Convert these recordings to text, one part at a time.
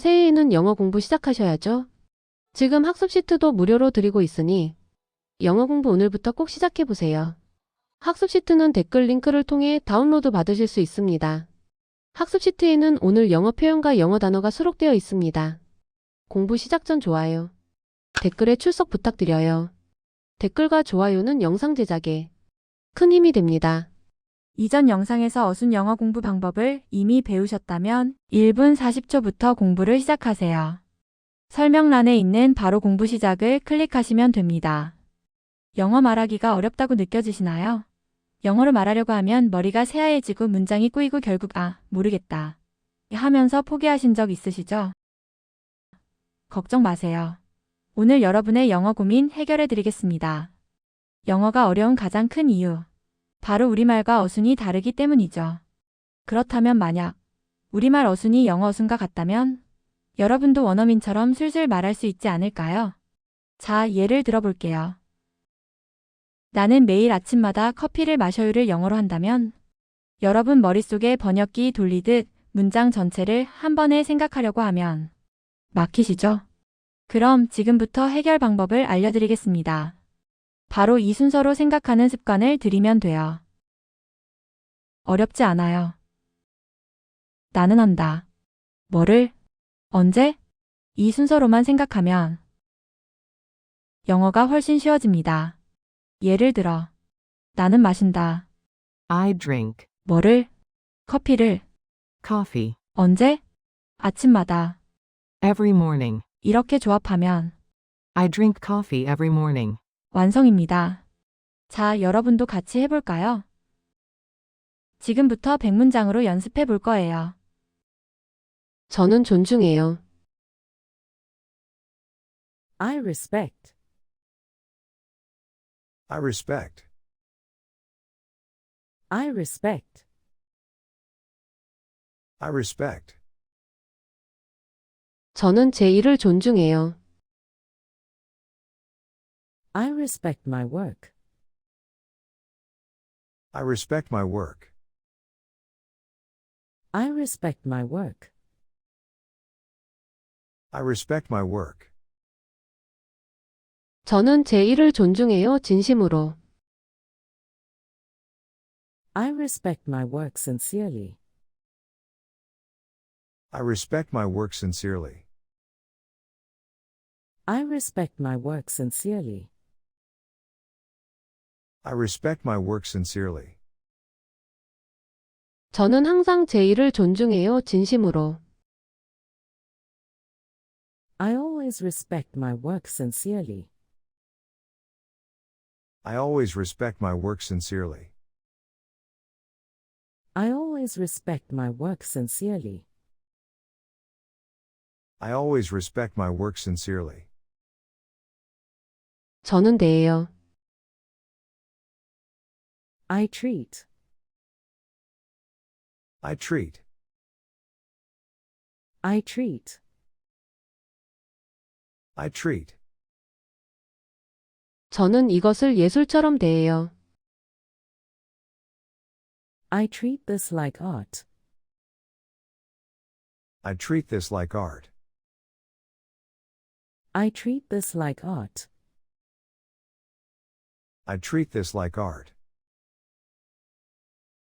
새해에는 영어 공부 시작하셔야죠. 지금 학습 시트도 무료로 드리고 있으니 영어 공부 오늘부터 꼭 시작해보세요. 학습 시트는 댓글 링크를 통해 다운로드 받으실 수 있습니다. 학습 시트에는 오늘 영어 표현과 영어 단어가 수록되어 있습니다. 공부 시작 전 좋아요, 댓글에 출석 부탁드려요. 댓글과 좋아요는 영상 제작에 큰 힘이 됩니다. 이전 영상에서 어순 영어 공부 방법을 이미 배우셨다면 1분 40초부터 공부를 시작하세요. 설명란에 있는 바로 공부 시작을 클릭하시면 됩니다. 영어 말하기가 어렵다고 느껴지시나요? 영어로 말하려고 하면 머리가 새하얘지고 문장이 꼬이고 결국 모르겠다 하면서 포기하신 적 있으시죠? 걱정 마세요. 오늘 여러분의 영어 고민 해결해 드리겠습니다. 영어가 어려운 가장 큰 이유, 바로 우리말과 어순이 다르기 때문이죠. 그렇다면 만약 우리말 어순이 영어 어순과 같다면 여러분도 원어민처럼 술술 말할 수 있지 않을까요? 자, 예를 들어볼게요. 나는 매일 아침마다 커피를 마셔요를 영어로 한다면 여러분 머릿속에 번역기 돌리듯 문장 전체를 한 번에 생각하려고 하면 막히시죠? 그럼 지금부터 해결 방법을 알려드리겠습니다. 바로 이 순서로 생각하는 습관을 들이면 돼요. 어렵지 않아요. 나는 한다. 뭐를? 언제? 이 순서로만 생각하면 영어가 훨씬 쉬워집니다. 예를 들어, 나는 마신다. I drink 뭐를? 커피를. coffee 언제? 아침마다. every morning. 이렇게 조합하면 I drink coffee every morning. 완성입니다. 자, 여러분도 같이 해볼까요? 지금부터 100문장으로 연습해 볼 거예요. 저는 존중해요. I respect. I respect. I respect. I respect. 저는 제 일을 존중해요. I respect my work. I respect my work. I respect my work. I respect my work. 저는 제 일을 존중해요, 진심으로. I respect my work sincerely. I respect my work sincerely. I respect my work sincerely. I respect my work sincerely. 저는 항상 제 일을 존중해요, 진심으로. I always respect my work sincerely. I always respect my work sincerely. I always respect my work sincerely. I always respect my work sincerely. 저는 대해요. I treat. I treat. I treat. I treat. 저는 이것을 예술처럼 대해요. I treat this like art. I treat this like art. I treat this like art. I treat this like art.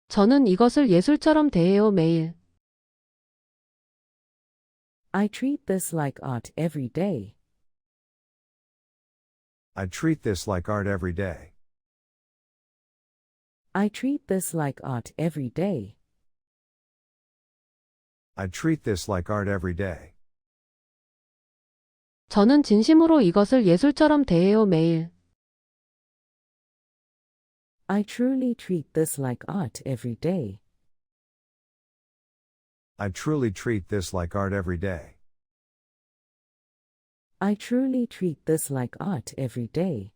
저는 이것을 예술처럼 대해요, 매일. I treat this like art every day. I treat this like art every day. I treat this like art every day. I treat this like art every day. 저는 진심으로 이것을 예술처럼 대해요, 매일. I truly treat this like art every day. I truly treat this like art every day. I truly treat this like art every day.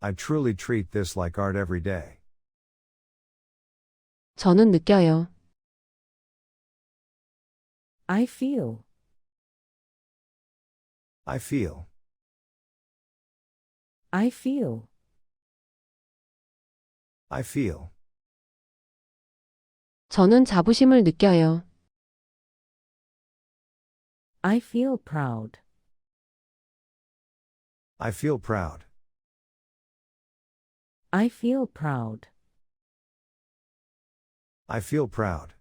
I truly treat this like art every day. 저는 느껴요. I feel. I feel. I feel. I feel. 저는 자부심을 느껴요. I feel proud. I feel proud. I feel proud. I feel proud.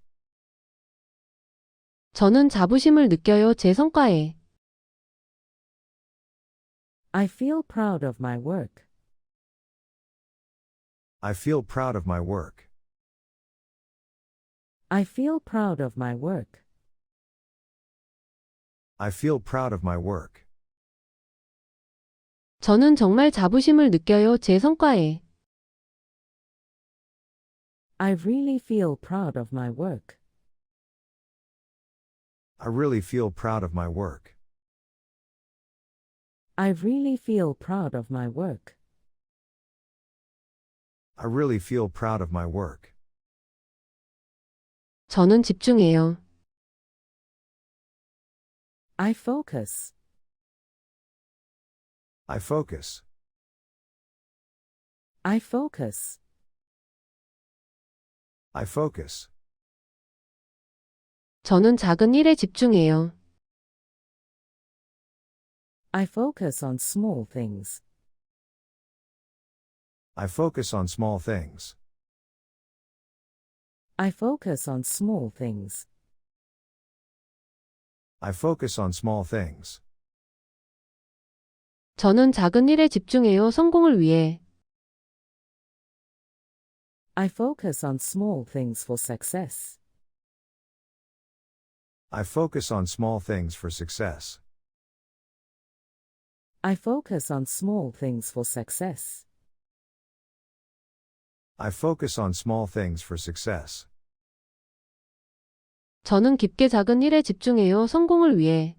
저는 자부심을 느껴요, 제 성과에. I feel proud of my work. I feel proud of my work. I feel proud of my work. I feel proud of my work. 저는 정말 자부심을 느껴요, 제 성과에. I really feel proud of my work. I really feel proud of my work. I really feel proud of my work. I really feel proud of my work. 저는 집중해요. I focus. I focus. I focus. I focus. 저는 작은 일에 집중해요. I focus on small things. I focus on small things. I focus on small things. I focus on small things. 저는 작은 일에 집중해요, 성공을 위해. I focus on small things for success. I focus on small things for success. I focus on small things for success. I focus on small things for success. 저는 깊게 작은 일에 집중해요, 성공을 위해.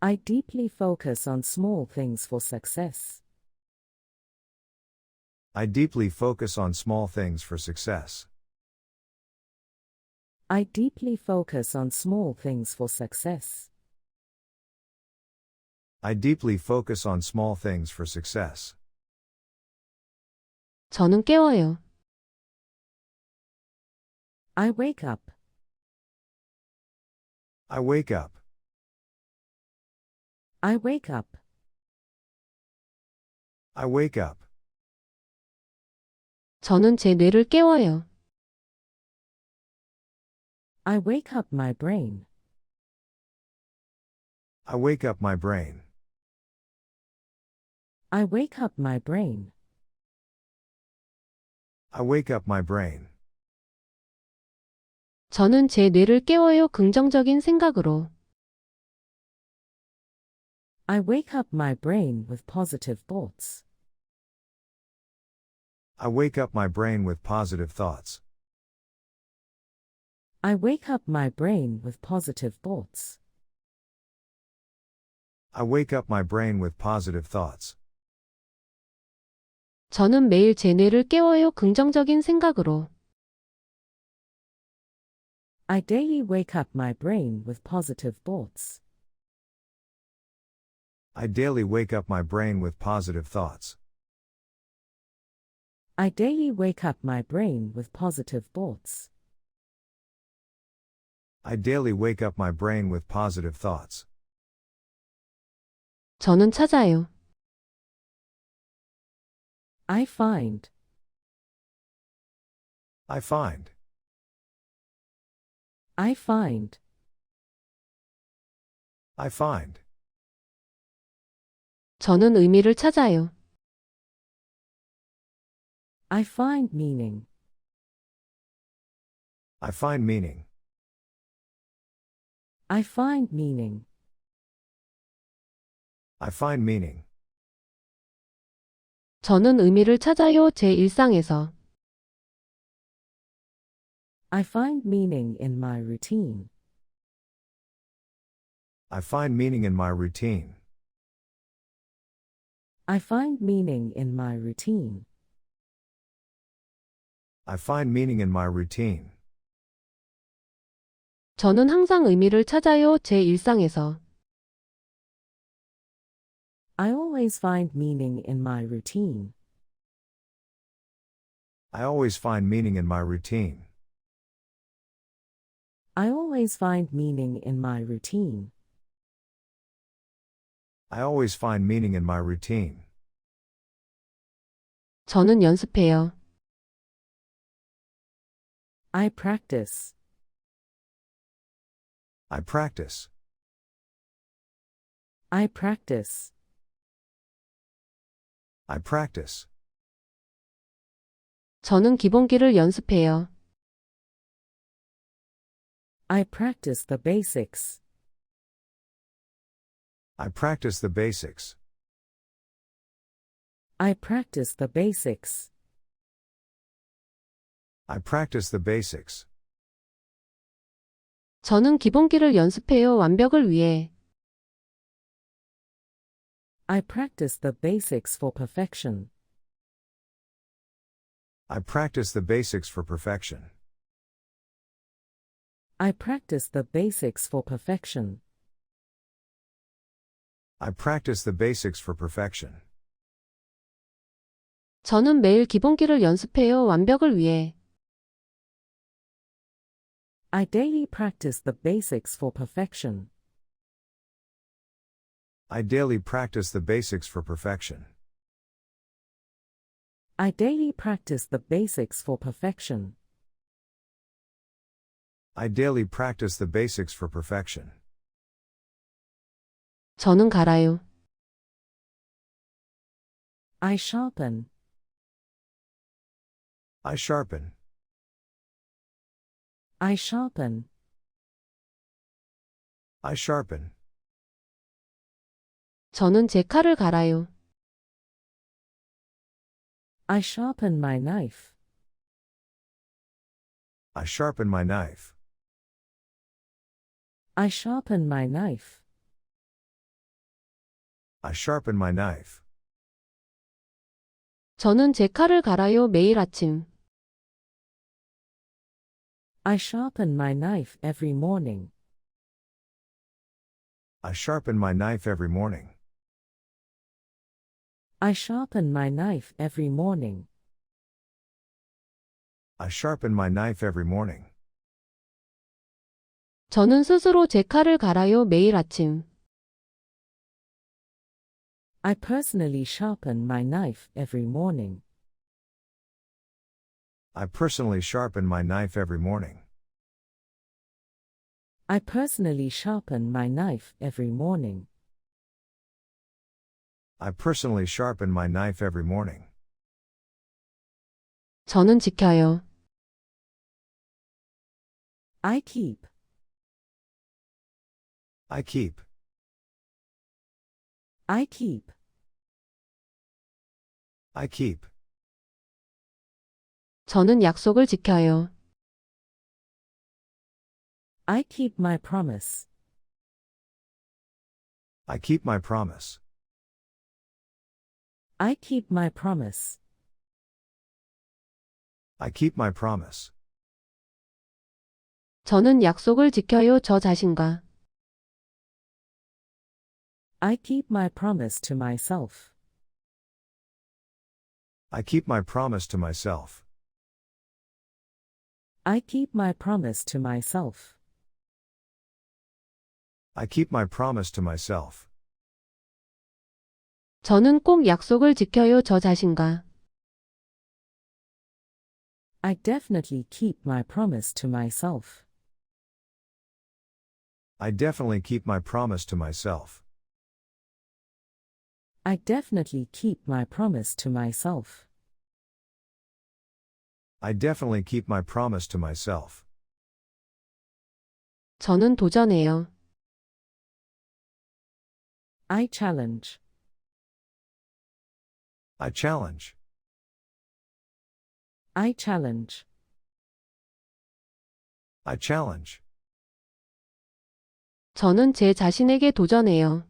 I deeply focus on small things for success. I deeply focus on small things for success. I deeply focus on small things for success. I deeply focus on small things for success. 저는 깨워요. I wake up. I wake up. I wake up. I wake up. 저는 제 뇌를 깨워요. I wake up my brain. I wake up my brain. I wake up my brain. I wake up my brain. 저는 제 뇌를 깨워요, 긍정적인 생각으로. I wake up my brain with positive thoughts. I wake up my brain with positive thoughts. I wake up my brain with positive thoughts. I wake up my brain with positive thoughts. 저는 매일 제 뇌를 깨워요, 긍정적인 생각으로. I daily wake up my brain with positive thoughts. I daily wake up my brain with positive thoughts. I daily wake up my brain with positive thoughts. I daily wake up my brain with positive thoughts. 저는 찾아요. I find. I find. I find. I find. 저는 의미를 찾아요. I find meaning. I find meaning. I find meaning. I find meaning. 저는 의미를 찾아요, 제 일상에서. I find meaning in my routine. I find meaning in my routine. I find meaning in my routine. I find meaning in my routine. 저는 항상 의미를 찾아요, 제 일상에서. I always find meaning in my routine. I always find meaning in my routine. I always find meaning in my routine. I always find meaning in my routine. 저는 연습해요. I practice. I practice. I practice. I practice. 저는 기본기를 연습해요. I practice the basics. I practice the basics. I practice the basics. I practice the basics. 저는 기본기를 연습해요. 완벽을 위해. I practice the basics for perfection. I practice the basics for perfection. I practice the basics for perfection. I practice the basics for perfection. 저는 매일 기본기를 연습해요. 완벽을 위해. I daily practice the basics for perfection. I daily practice the basics for perfection. I daily practice the basics for perfection. I daily practice the basics for perfection. 저는 갈아요. I sharpen. I sharpen. I sharpen. I sharpen. 저는 제 칼을 갈아요. I sharpen my knife. I sharpen my knife. I sharpen my knife. I sharpen my knife. 저는 제 칼을 갈아요. 매일 아침. I sharpen my knife every morning. I sharpen my knife every morning. I sharpen my knife every morning. I sharpen my knife every morning. 저는 스스로 제 칼을 갈아요. 매일 아침. I personally sharpen my knife every morning. I personally sharpen my knife every morning. I personally sharpen my knife every morning. I personally sharpen my knife every morning. 저는 지켜요. I keep. I keep. I keep. I keep. 저는 약속을 지켜요. I keep my promise. I keep my promise. I keep my promise. I keep my promise. 저는 약속을 지켜요. 저 자신과. I keep my promise to myself. I keep my promise to myself. I keep my promise to myself. I keep my promise to myself. 저는 꼭 약속을 지켜요. 저 자신과. I definitely keep my promise to myself. I definitely keep my promise to myself. I definitely keep my promise to myself. I definitely keep my promise to myself. 저는 도전해요. I challenge. I challenge. I challenge. I challenge. 저는 제 자신에게 도전해요.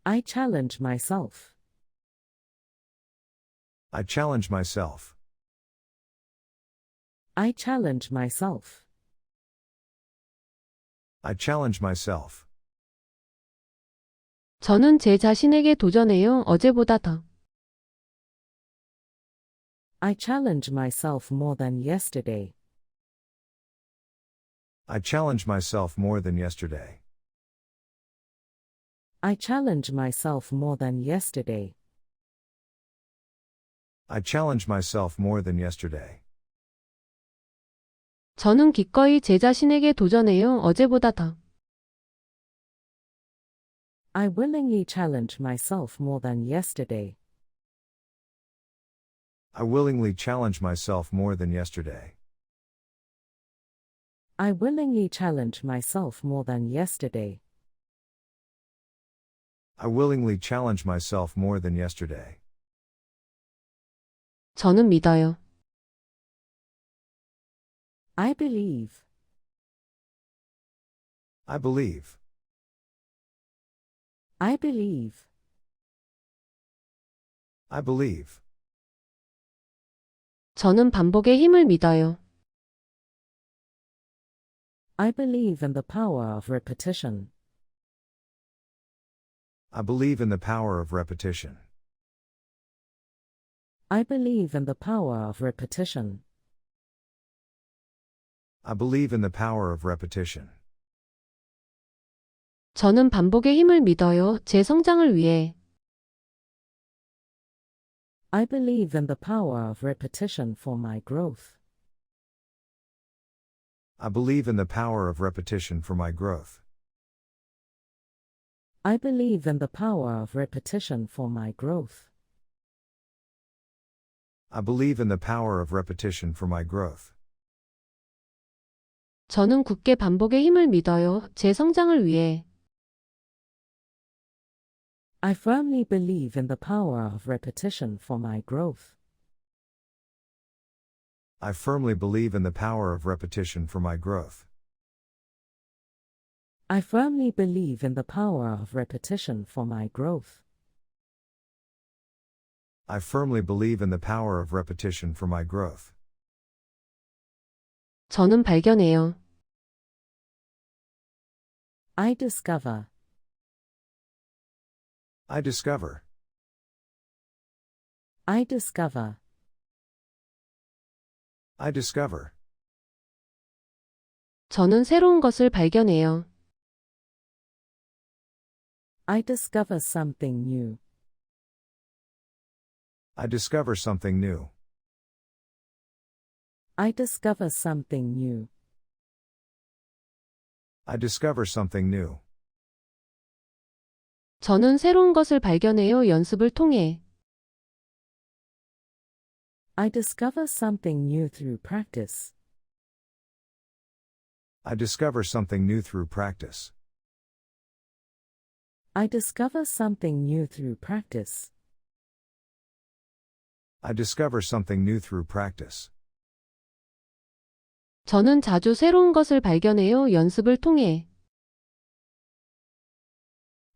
I challenge myself. I challenge myself. I challenge myself. I challenge myself. 저는 제 자신에게 도전해요. 어제보다 더. I challenge myself more than yesterday. I challenge myself more than yesterday. I challenge myself more than yesterday. I challenge myself more than yesterday. 저는 기꺼이 제 자신에게 도전해요. 어제보다 더. I willingly challenge myself more than yesterday. I willingly challenge myself more than yesterday. I willingly challenge myself more than yesterday. I willingly challenge myself more than yesterday. 저는 믿어요. I believe. I believe. I believe. I believe. 저는 반복의 힘을 믿어요. I believe in the power of repetition. I believe in the power of repetition. I believe in the power of repetition. I believe in the power of repetition. 저는 반복의 힘을 믿어요. 제 성장을 위해. I believe in the power of repetition for my growth. I believe in the power of repetition for my growth. I believe in the power of repetition for my growth. I believe in the power of repetition for my growth. 저는 굳게 반복의 힘을 믿어요. 제 성장을 위해. I firmly believe in the power of repetition for my growth. I firmly believe in the power of repetition for my growth. I firmly believe in the power of repetition for my growth. I firmly believe in the power of repetition for my growth. 저는 발견해요. I discover. I discover. I discover. I discover. 저는 새로운 것을 발견해요. I discover something new. I discover something new. I discover something new. I discover something new. 저는 새로운 것을 발견해요. 연습을 통해. I discover something new through practice. I discover something new through practice. I discover something new through practice. I discover something new through practice. 저는 자주 새로운 것을 발견해요. 연습을 통해.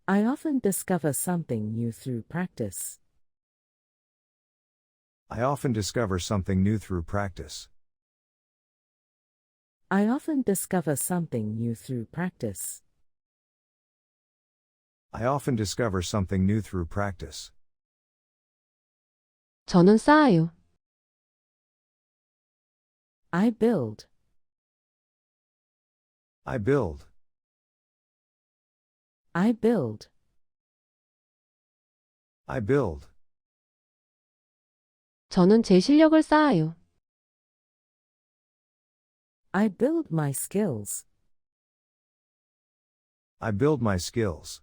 I often discover something new through practice. I often discover something new through practice. I often discover something new through practice. I often discover something new through practice. 저는 쌓아요. I build. I build. I build. I build. 저는 제 실력을 쌓아요. I build my skills. I build my skills.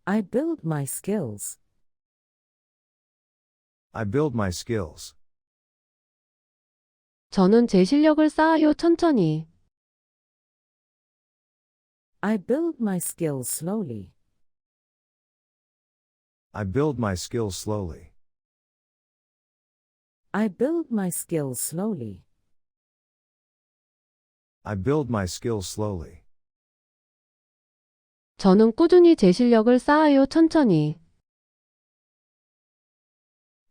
I build my skills. I build my skills. 저는 제 실력을 쌓아요. 천천히. I build my skills slowly. I build my skills slowly. I build my skills slowly. I build my skills slowly. 저는 꾸준히 제 실력을 쌓아요. 천천히.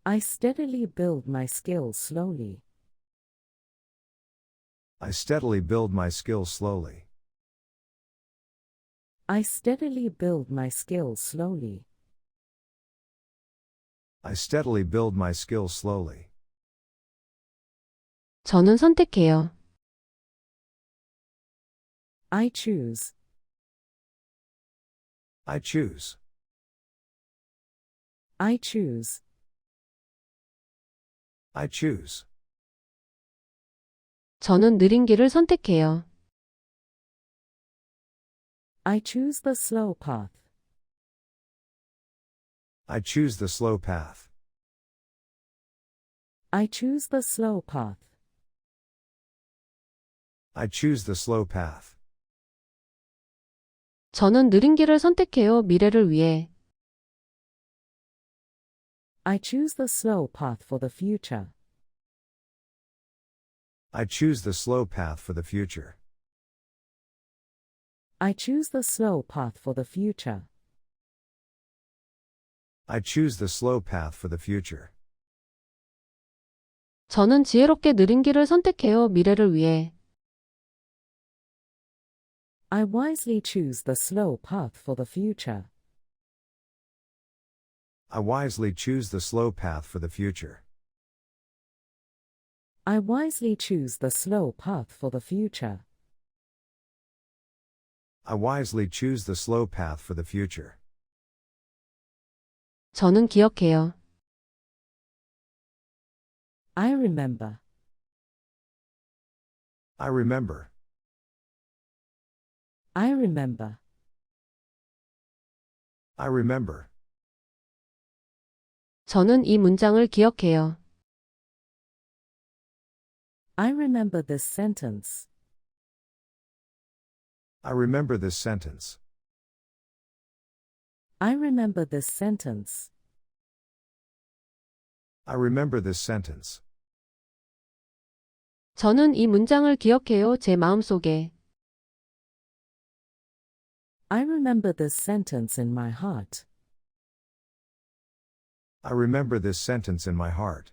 I steadily build my skills slowly. I steadily build my skills slowly. I steadily build my skills slowly. I steadily build my skills slowly. 저는 선택해요. I choose. I choose. I choose. I choose. 저는 느린 길을 선택해요. I choose the slow path. I choose the slow path. I choose the slow path. I choose the slow path. 저는 느린 길을 선택해요. 미래를 위해. I choose the slow path for the future. I choose the slow path for the future. I choose the slow path for the future. I choose the slow path for the future. 저는 지혜롭게 느린 길을 선택해요. 미래를 위해. I wisely choose the slow path for the future. I wisely choose the slow path for the future. I wisely choose the slow path for the future. I wisely choose the slow path for the future. 저는 기억해요. I remember. I remember. I remember. I remember. 저는 이 문장을 기억해요. I remember this sentence. I remember this sentence. I remember this sentence. I remember this sentence. 저는 이 문장을 기억해요. 제 마음속에. I remember this sentence in my heart. I remember this sentence in my heart.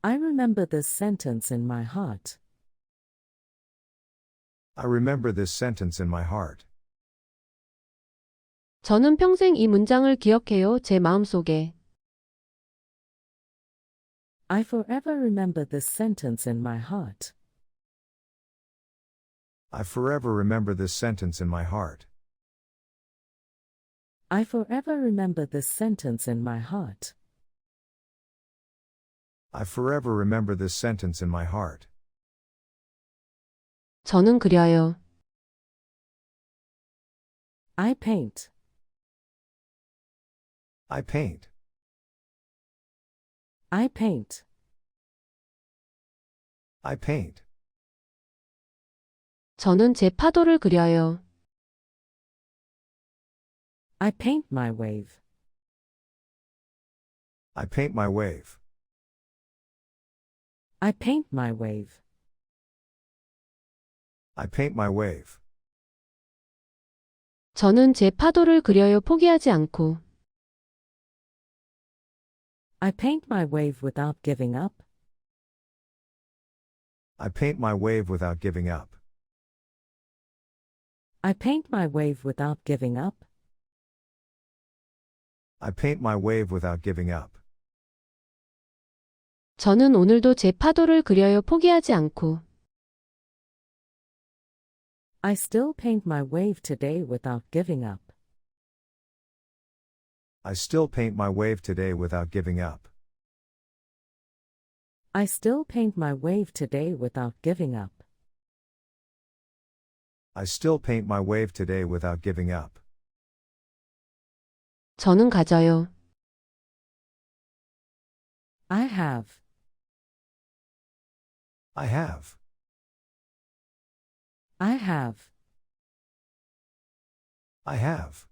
I remember this sentence in my heart. I remember this sentence in my heart. 저는 평생 이 문장을 기억해요. 제 마음속에. I forever remember this sentence in my heart. I forever remember this sentence in my heart. I forever remember this sentence in my heart. I forever remember this sentence in my heart. 저는 그려요. I paint. I paint. I paint. I paint. 저는 제 파도를 그려요. I paint my wave. I paint my wave. I paint my wave. I paint my wave. 저는 제 파도를 그려요. 포기하지 않고. I paint my wave without giving up. I paint my wave without giving up. I paint my wave without giving up. I paint my wave without giving up. 저는 오늘도 제 파도를 그려요. 포기하지 않고. I still paint my wave today without giving up. I still paint my wave today without giving up. I still paint my wave today without giving up. I still paint my wave today without giving up. 저는 가져요. I have. I have. I have. I have.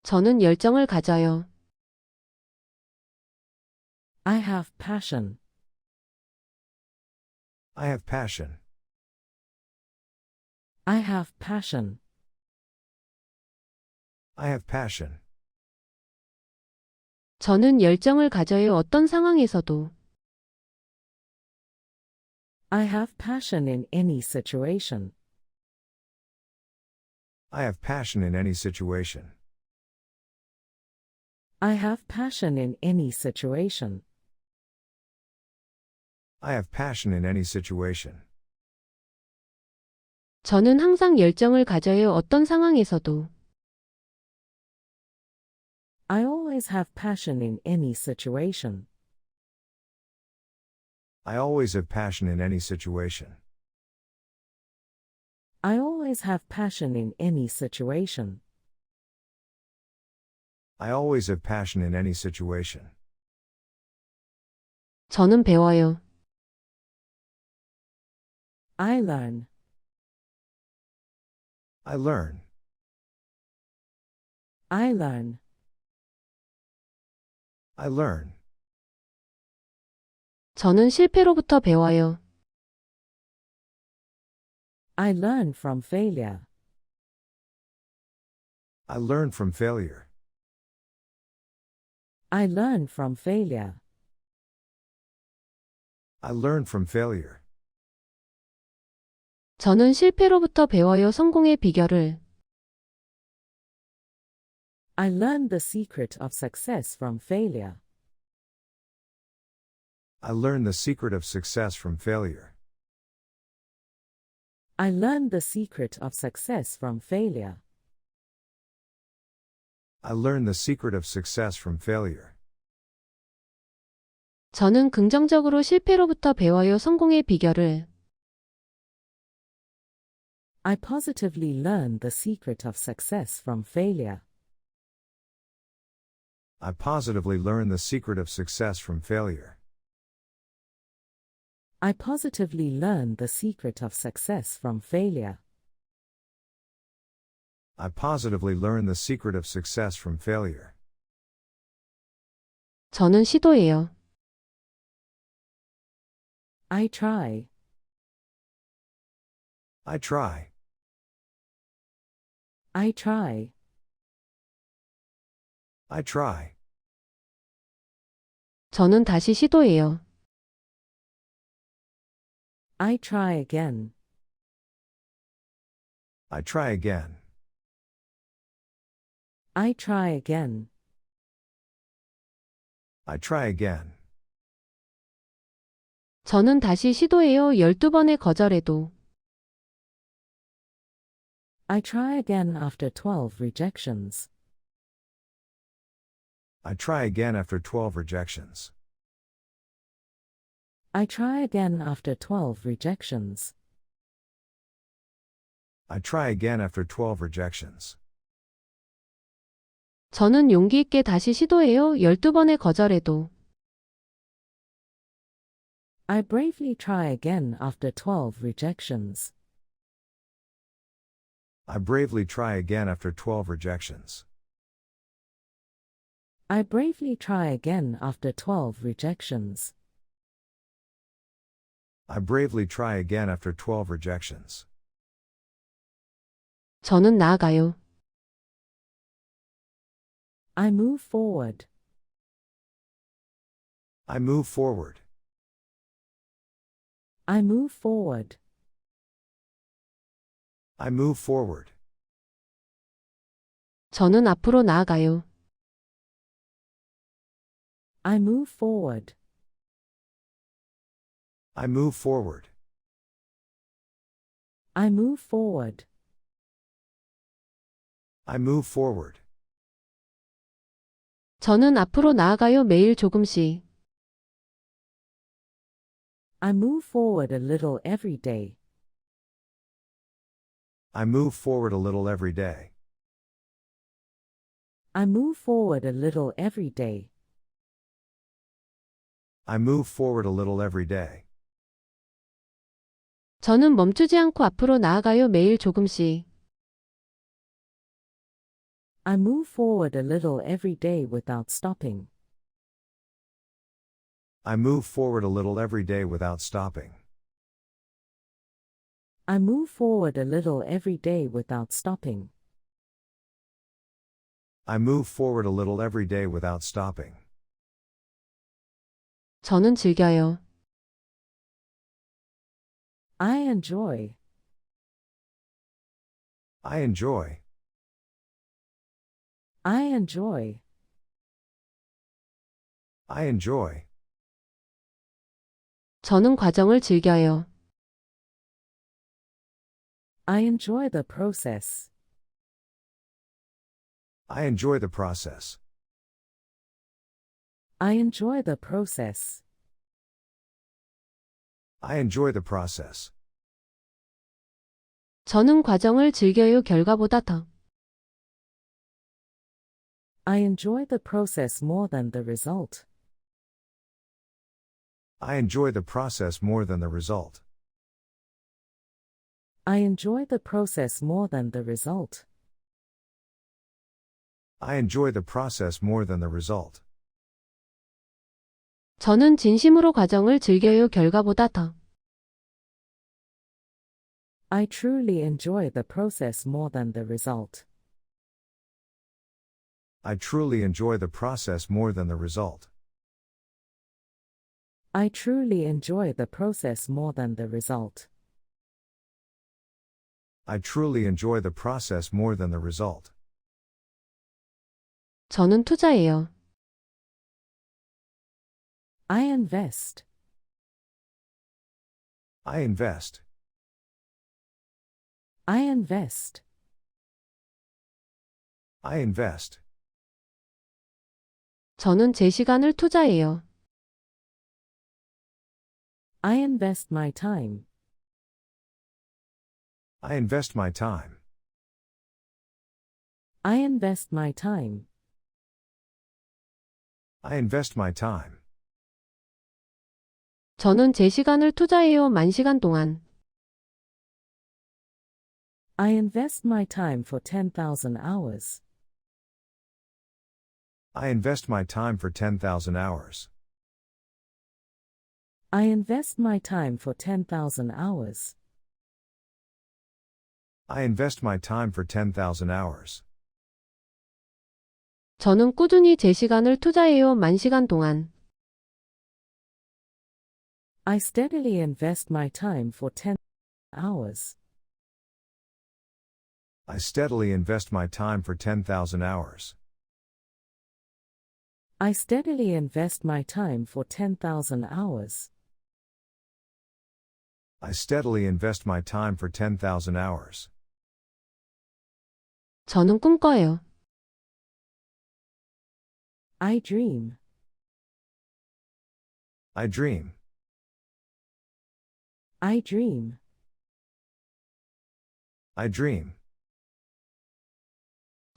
저는 열정을 가져요. I have passion. I have passion. I have passion. I have passion. 저는 열정을 가져요. 어떤 상황에서도. I have passion in any situation. I have passion in any situation. I have passion in any situation. I have passion in any situation. 저는 항상 열정을 가져요. 어떤 상황에서도. I always have passion in any situation. I always have passion in any situation. I always have passion in any situation. I always have passion in any situation. 저는 배워요. I learn. I learn. I learn. I learn. 저는 실패로부터 배워요. I learn from failure. I learn from failure. I learn from failure. I learn from failure. 저는 실패로부터 배워요. 성공의 비결을. I learned the secret of success from failure. I learned the secret of success from failure. I learned the secret of success from failure. I learned the secret of success from failure. 저는 긍정적으로 실패로부터 배워요. 성공의 비결을. I positively learned the secret of success from failure. I positively learned the secret of success from failure. I positively learned the secret of success from failure. I positively learned the secret of success from failure. 저는 시도해요. I try. I try. I try. I try. 저는 다시 시도해요. I try again. I try again. I try again. I try again. 저는 다시 시도해요. 12번의 거절에도. I try again after 12 rejections. I try again after 12 rejections. I try again after 12 rejections. I try again after 12 rejections. 저는 용기 있게 다시 시도해요. 12번의 거절에도. I bravely try again after 12 rejections. I bravely try again after 12 rejections. I bravely try again after 12 rejections. I bravely try again after 12 rejections. 저는 나아가요. I move forward. I move forward. I move forward. I move forward. 저는 앞으로 나아가요. I move forward. I move forward. I move forward. I move forward. 저는 앞으로 나아가요. 매일 조금씩. I move forward a little every day. I move forward a little every day. I move forward a little every day. I move forward a little every day. 저는 멈추지 않고 앞으로 나아가요. 매일 조금씩. I move forward a little every day without stopping. I move forward a little every day without stopping. I move forward a little every day without stopping. I move forward a little every day without stopping. 저는 즐겨요. I enjoy. I enjoy. I enjoy. I enjoy. 저는 과정을 즐겨요. I enjoy the process. I enjoy the process. I enjoy the process. I enjoy the process. 저는 과정을 즐겨요. 결과보다 더. I enjoy the process more than the result. I enjoy the process more than the result. I enjoy the process more than the result. I enjoy the process more than the result. 저는 진심으로 과정을 즐겨요. 결과보다 더. I truly enjoy the process more than the result. I truly enjoy the process more than the result. I truly enjoy the process more than the result. I truly enjoy the process more than the result. 저는 투자해요. I invest. I invest. I invest. I invest. 저는 제 시간을 투자해요. I invest my time. I invest my time. I invest my time. I invest my time. 저는 제 시간을 투자해요. 10,000시간 동안. I invest my time for 10,000 hours. I invest my time for 10,000 hours. I invest my time for 10,000 hours. I invest my time for 10,000 hours. 저는 꾸준히 제 시간을 투자해요. 10,000시간 동안. I steadily invest my time for 10 hours. I steadily invest my time for 10,000 hours. I steadily invest my time for 10,000 hours. I steadily invest my time for 10,000 hours. 저는 꿈꿔요. I dream. I dream. I dream. I dream.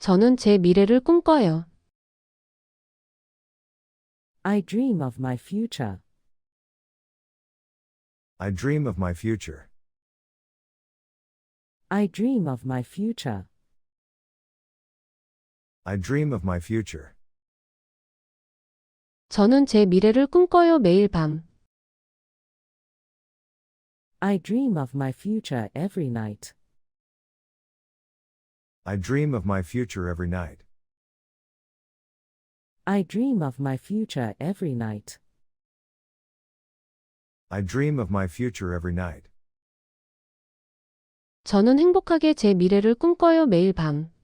저는 제 미래를 꿈꿔요. I dream of my future. I dream of my future. I dream of my future. I dream of my future. 저는 제 미래를 꿈꿔요. 매일 밤. I dream of my future every night. I dream of my future every night. I dream of my future every night. I dream of my future every night. 저는 행복하게 제 미래를 꿈꿔요. 매일 밤.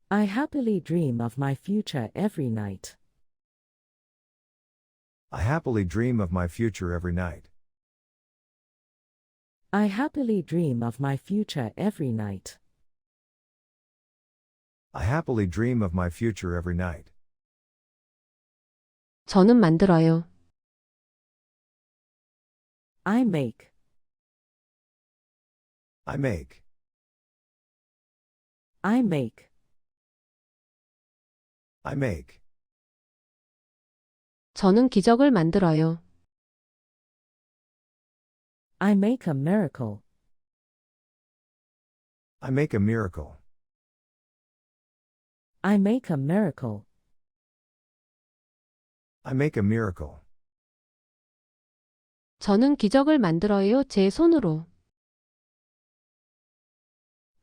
I happily dream of my future every night. I happily dream of my future every night. I happily dream of my future every night. I happily dream of my future every night. 저는 만들어요. I make. I make. I make. I make. 저는 기적을 만들어요. I make a miracle. I make a miracle. I make a miracle. I make a miracle. 저는 기적을 만들어요. 제 손으로.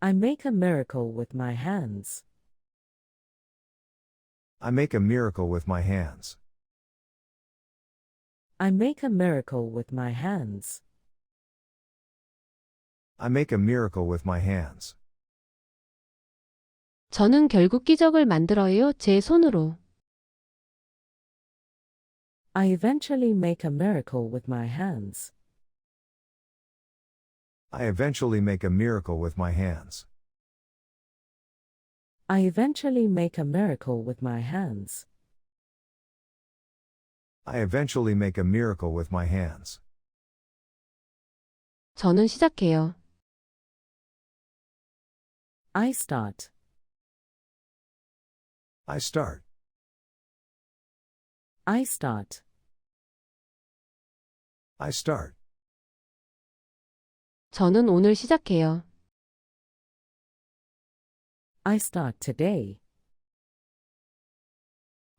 I make a miracle with my hands. I make a miracle with my hands. I make a miracle with my hands. I make a miracle with my hands. 저는 결국 기적을 만들어요. 제 손으로. I eventually make a miracle with my hands. I eventually make a miracle with my hands. I eventually make a miracle with my hands. I eventually make a miracle with my hands. 저는 시작해요. I start. I start. I start. I start. 저는 오늘 시작해요. I start today.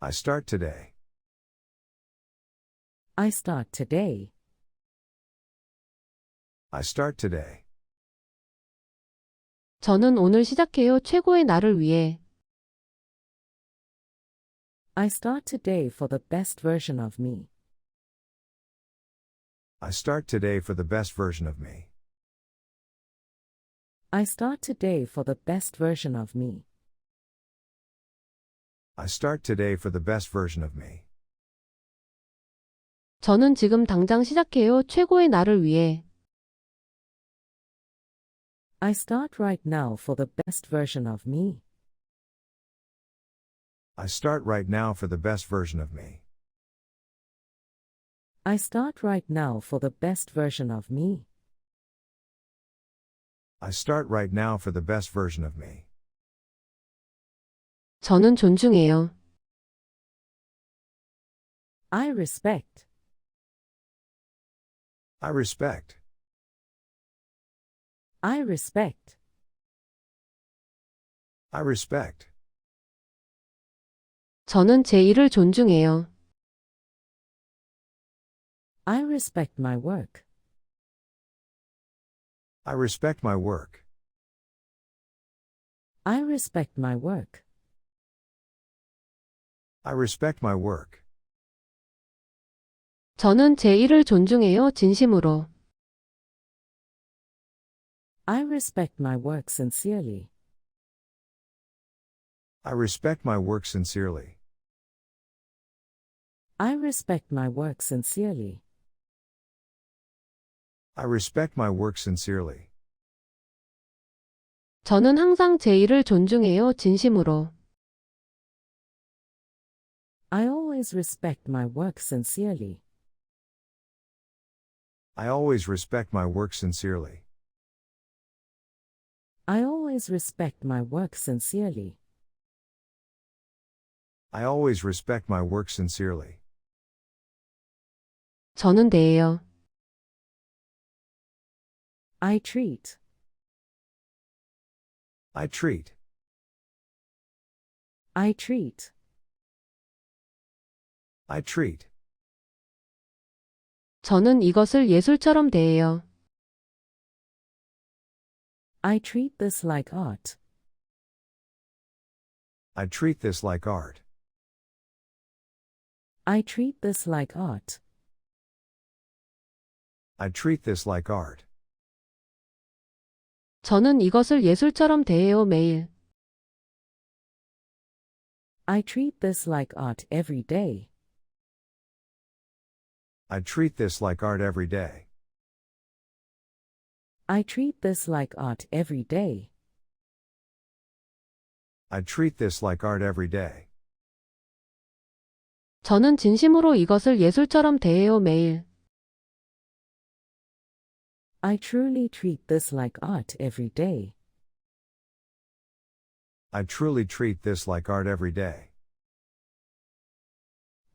I start today. I start today. I start today. 저는 오늘 시작해요. 최고의 나를 위해. I start today for the best version of me. I start today for the best version of me. I start today for the best version of me. I start today for the best version of me. 저는 지금 당장 시작해요. 최고의 나를 위해. I start right now for the best version of me. I start right now for the best version of me. I start right now for the best version of me. I start right now for the best version of me. 저는 존중해요. I respect. I respect. I respect. I respect. 저는 제 일을 존중해요. I respect my work. I respect my work. I respect my work. I respect my work. 저는 제 일을 존중해요. 진심으로. I respect my work sincerely. I respect my work sincerely. I respect my work sincerely. I respect my work sincerely. 저는 항상 제 일을 존중해요. 진심으로. I always respect my work sincerely. I always respect my work sincerely. I always respect my work sincerely. I always respect my work sincerely. 저는 대해요. I treat. I treat. I treat. I treat. 저는 이것을 예술처럼 대해요. I treat this like art. I treat this like art. I treat this like art. I treat this like art. 저는 이것을 예술처럼 대해요. 매일. I treat this like art every day. I treat this like art every day. I treat this like art every day. I treat this like art every day. 저는 진심으로 이것을 예술처럼 대해요. 매일. I truly treat this like art every day. I truly treat this like art every day.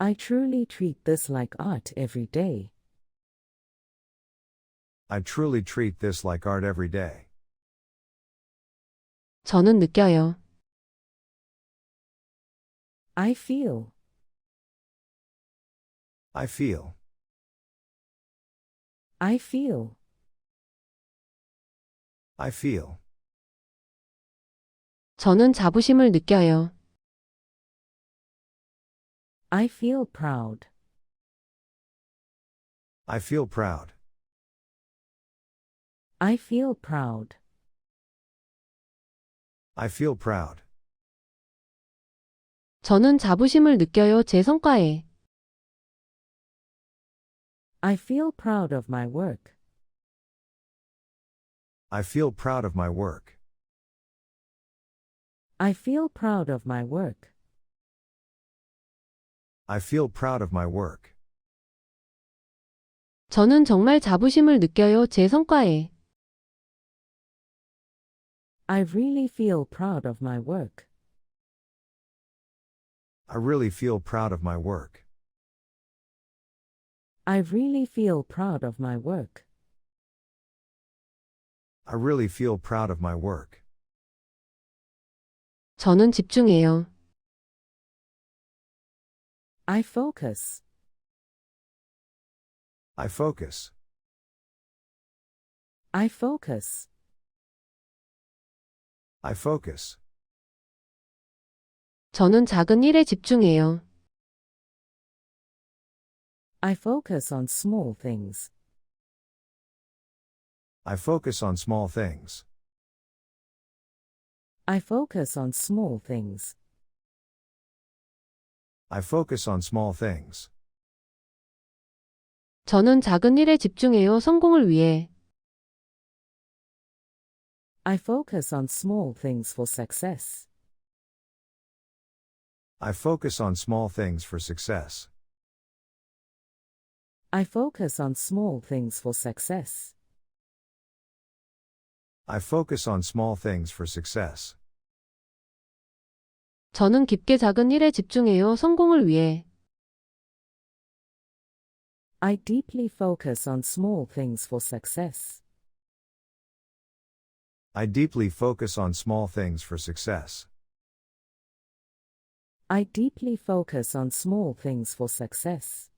I truly treat this like art every day. I truly treat this like art every day. 저는 느껴요. I feel. I feel. I feel. I feel. 저는 자부심을 느껴요. I feel proud. I feel proud. I feel proud. I feel proud. 저는 자부심을 느껴요. 제 성과에. I feel proud of my work. I feel proud of my work. I feel proud of my work. I feel proud of my work. 저는 정말 자부심을 느껴요, 제 성과에. I really feel proud of my work. I really feel proud of my work. I really feel proud of my work. I really feel proud of my work. 저는 집중해요. I focus. I focus. I focus. I focus. 저는 작은 일에 집중해요. I focus on small things. I focus on small things. I focus on small things. I focus on small things. 저는 작은 일에 집중해요, 성공을 위해. I focus on small things for success. I focus on small things for success. I focus on small things for success. I focus on small things for success. 저는 깊게 작은 일에 집중해요, 성공을 위해. I deeply focus on small things for success. I deeply focus on small things for success. I deeply focus on small things for success.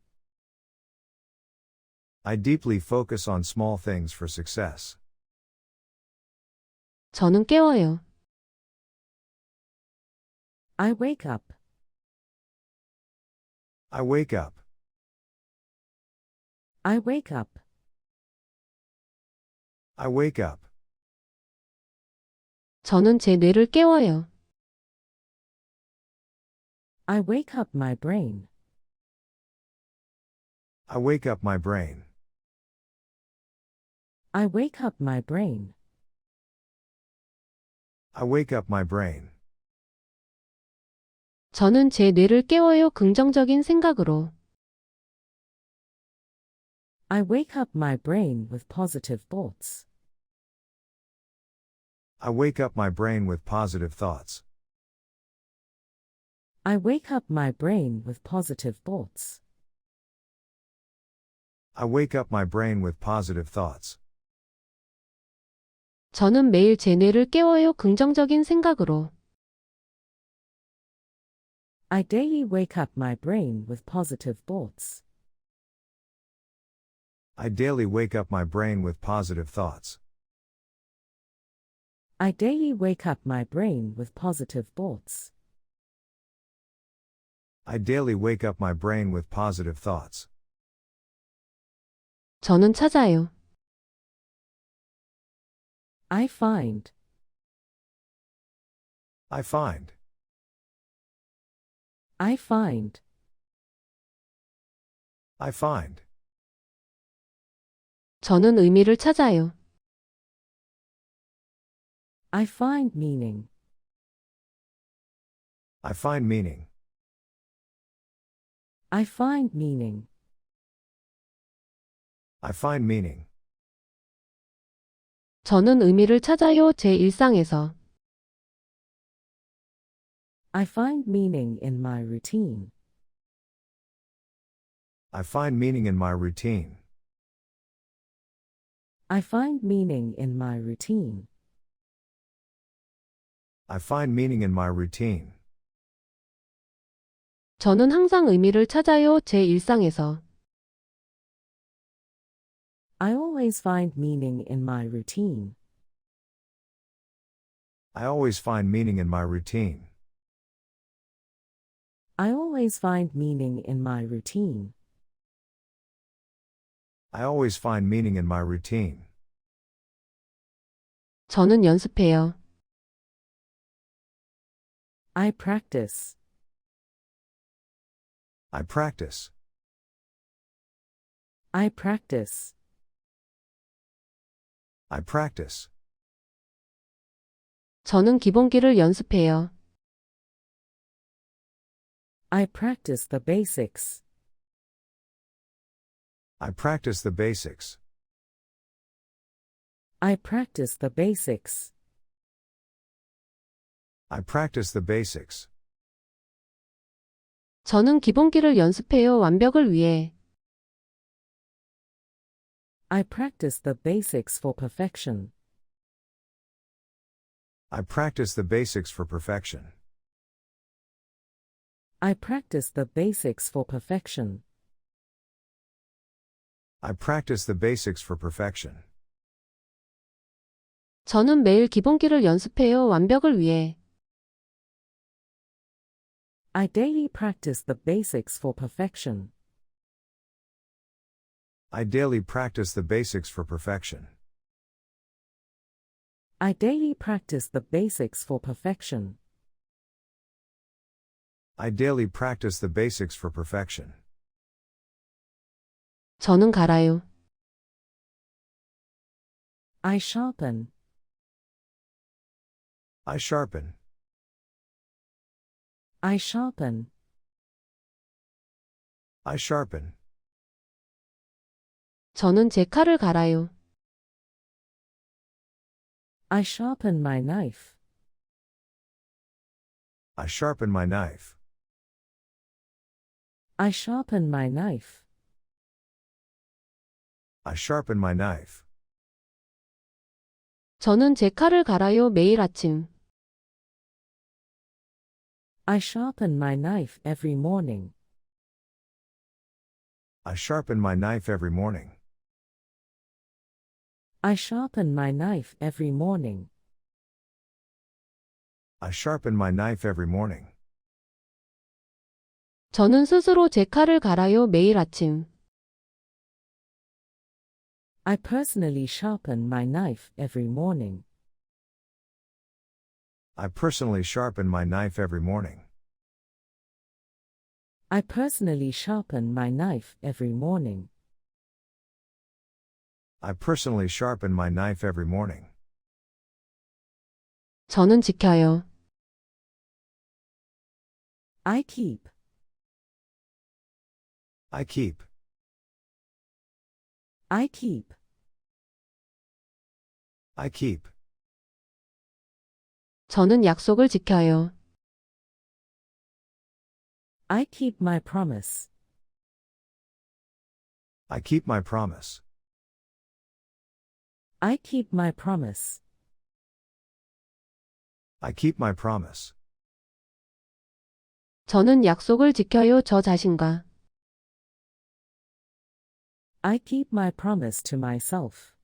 I deeply focus on small things for success. 저는 깨워요. I wake up. I wake up. I wake up. I wake up. 저는 제 뇌를 깨워요. I wake up my brain. I wake up my brain. I wake up my brain. I wake up my brain. 저는 제 뇌를 깨워요, 긍정적인 생각으로. I wake up my brain with positive thoughts. I wake up my brain with positive thoughts. I wake up my brain with positive thoughts. I wake up my brain with positive thoughts. 저는 매일 제 뇌를 깨워요, 긍정적인 생각으로. I daily wake up my brain with positive thoughts. I daily wake up my brain with positive thoughts. I daily wake up my brain with positive thoughts. I daily wake up my brain with positive thoughts. 저는 찾아요. I find. I find. I find. I find. 저는 의미를 찾아요. I find meaning. I find meaning. I find meaning. I find meaning. 저는 의미를 찾아요, 제 일상에서. I find meaning in my routine. I find meaning in my routine. I find meaning in my routine. I find meaning in my routine. 저는 항상 의미를 찾아요, 제 일상에서. I always find meaning in my routine. I always find meaning in my routine. I always find meaning in my routine. I always find meaning in my routine. 저는 연습해요. I practice. I practice. I practice. I practice. 저는 기본기를 연습해요. I practice the basics. I practice the basics. I practice the basics. I practice the basics. 저는 기본기를 연습해요. 완벽을 위해. I practice the basics for perfection. I practice the basics for perfection. I practice the basics for perfection. I practice the basics for perfection. 저는 매일 기본기를 연습해요. 완벽을 위해. I daily practice the basics for perfection. I daily practice the basics for perfection. I daily practice the basics for perfection. I daily practice the basics for perfection. 저는 갈아요. I sharpen. I sharpen. I sharpen. I sharpen. 저는 제 칼을 갈아요. I sharpen my knife. I sharpen my knife. I sharpen my knife. I sharpen my knife. 저는 제 칼을 갈아요. 매일 아침. I sharpen my knife every morning. I sharpen my knife every morning. I sharpen my knife every morning. I sharpen my knife every morning. 저는 스스로 제 칼을 갈아요. 매일 아침. I personally sharpen my knife every morning. I personally sharpen my knife every morning. I personally sharpen my knife every morning. I personally sharpen my knife every morning. 저는 지켜요. I keep. I keep. I keep. I keep. 저는 약속을 지켜요. I keep my promise. I keep my promise. I keep my promise. I keep my promise. 저는 약속을 지켜요. 저 자신과. I keep my promise to myself.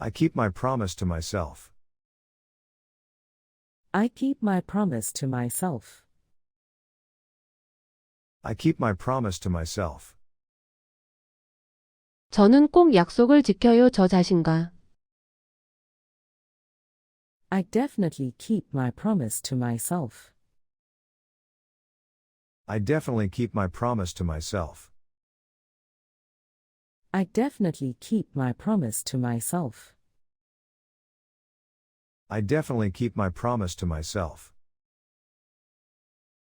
I keep my promise to myself. I keep my promise to myself. I keep my promise to myself. 저는 꼭 약속을 지켜요. 저 자신과. I definitely keep my promise to myself. I definitely keep my promise to myself. I definitely keep my promise to myself. I definitely keep my promise to myself.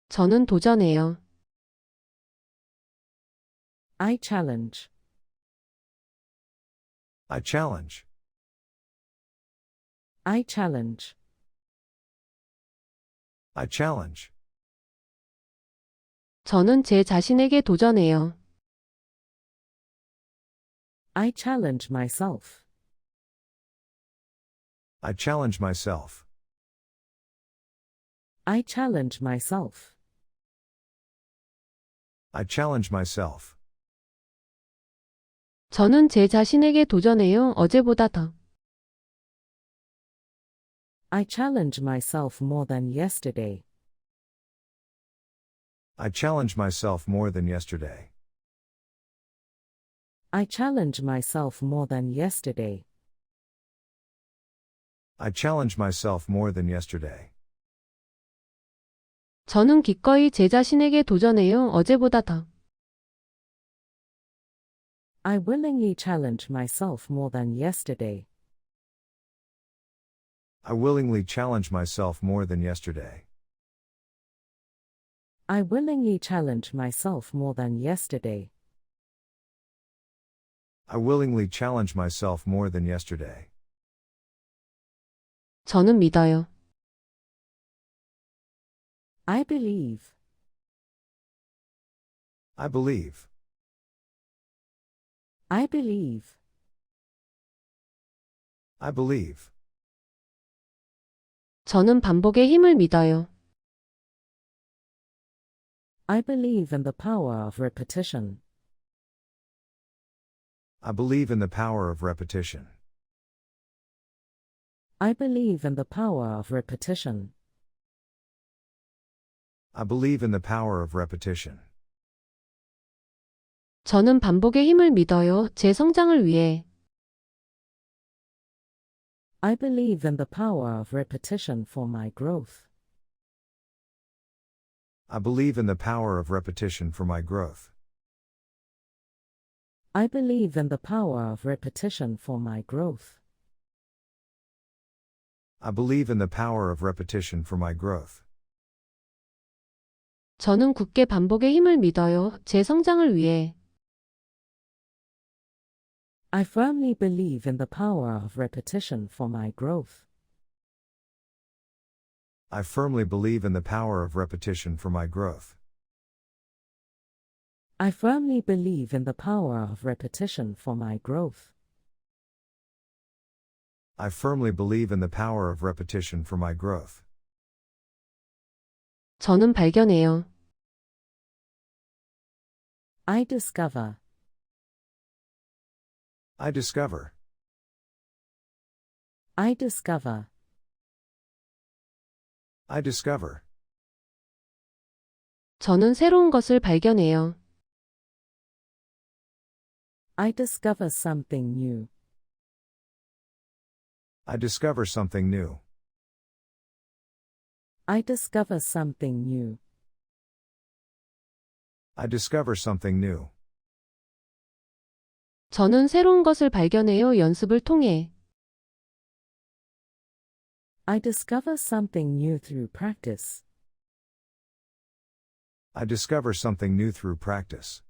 저는 도전해요. I challenge. I challenge. I challenge. I challenge. 저는 제 자신에게 도전해요. I challenge myself. I challenge myself. I challenge myself. I challenge myself. 저는 제 자신에게 도전해요. 어제보다 더. I challenge myself more than yesterday. I challenge myself more than yesterday. I challenge myself more than yesterday. I challenge myself more than yesterday. 저는 기꺼이 제 자신에게 도전해요. 어제보다 더. I willingly challenge myself more than yesterday. I willingly challenge myself more than yesterday. I willingly challenge myself more than yesterday. I willingly challenge myself more than yesterday. 저는 믿어요. I believe. I believe. I believe. I believe. 저는 반복의 힘을 믿어요. I believe in the power of repetition. I believe in the power of repetition. I believe in the power of repetition. I believe in the power of repetition. 저는 반복의 힘을 믿어요. 제 성장을 위해. I believe in the power of repetition for my growth. I believe in the power of repetition for my growth. I believe in the power of repetition for my growth. I believe in the power of repetition for my growth. 저는 굳게 반복의 힘을 믿어요. 제 성장을 위해. I firmly believe in the power of repetition for my growth. I firmly believe in the power of repetition for my growth. I firmly believe in the power of repetition for my growth. I firmly believe in the power of repetition for my growth. 저는 발견해요. I discover. I discover. I discover. I discover. 저는 새로운 것을 발견해요. I discover something new. I discover something new. I discover something new. I discover something new. 저는 새로운 것을 발견해요. 연습을 통해. I discover something new through practice. I discover something new through practice.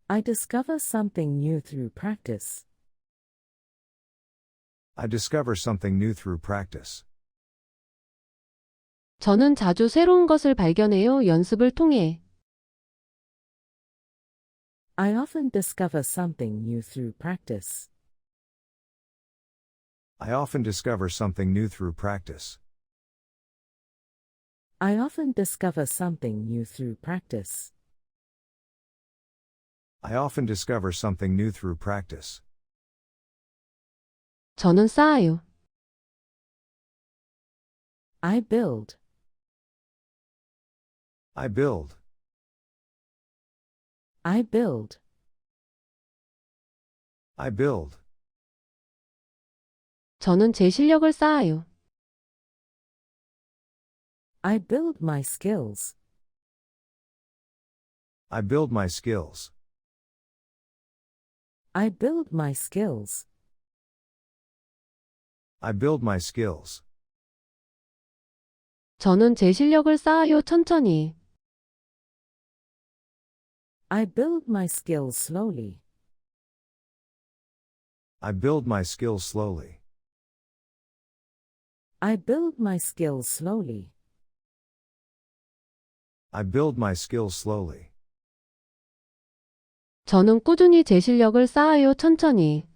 I discover something new through practice. I discover something new through practice. 저는 자주 새로운 것을 발견해요. 연습을 통해. I often discover something new through practice. I often discover something new through practice. I often discover something new through practice. I often discover something new through practice. 저는 쌓아요. I build. I build. I build. I build. 저는 제 실력을 쌓아요. I build my skills. I build my skills. I build my skills. I build my skills. 저는 제 실력을 쌓아요. 천천히. I build my skills slowly. I build my skills slowly. I build my skills slowly. I build my skills slowly. 저는 꾸준히 제 실력을 쌓아요. 천천히.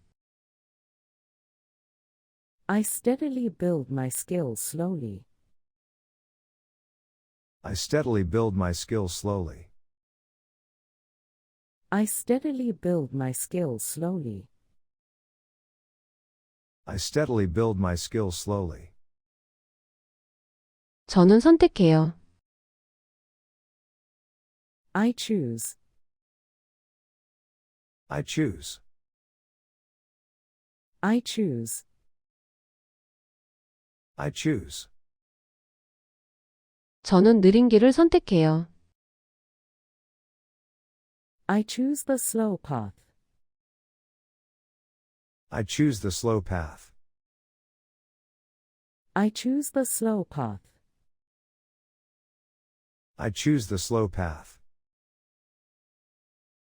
I steadily build my skills slowly. I steadily build my skills slowly. I steadily build my skills slowly. I steadily build my skills slowly. 저는 선택해요. I choose. I choose. I choose. I choose. 저는 느린 길을 선택해요. I choose the slow path. I choose the slow path. I choose the slow path. I choose the slow path.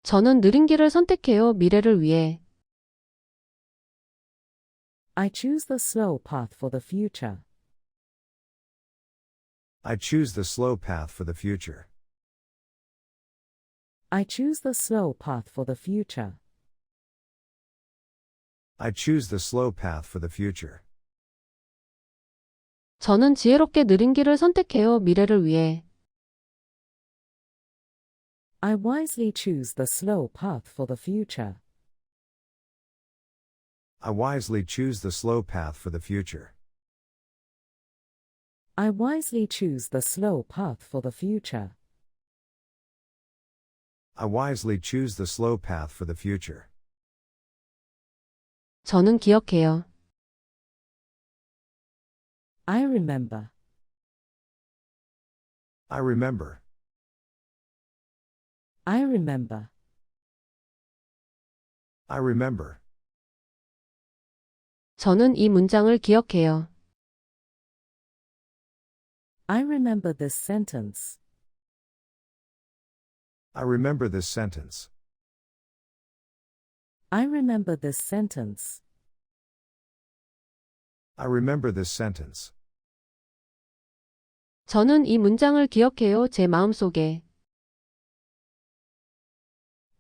저는 느린 길을 선택해요. 미래를 위해. I choose the slow path for the future. I choose the slow path for the future. I choose the slow path for the future. I choose the slow path for the future. 저는 지혜롭게 느린 길을 선택해요. 미래를 위해. I wisely choose the slow path for the future. I wisely choose the slow path for the future. I wisely choose the slow path for the future. I wisely choose the slow path for the future. 저는 기억해요. I remember. I remember. I remember. I remember. 저는 이 문장을 기억해요. I remember this sentence. I remember this sentence. I remember this sentence. I remember this sentence. 저는 이 문장을 기억해요. 제 마음속에.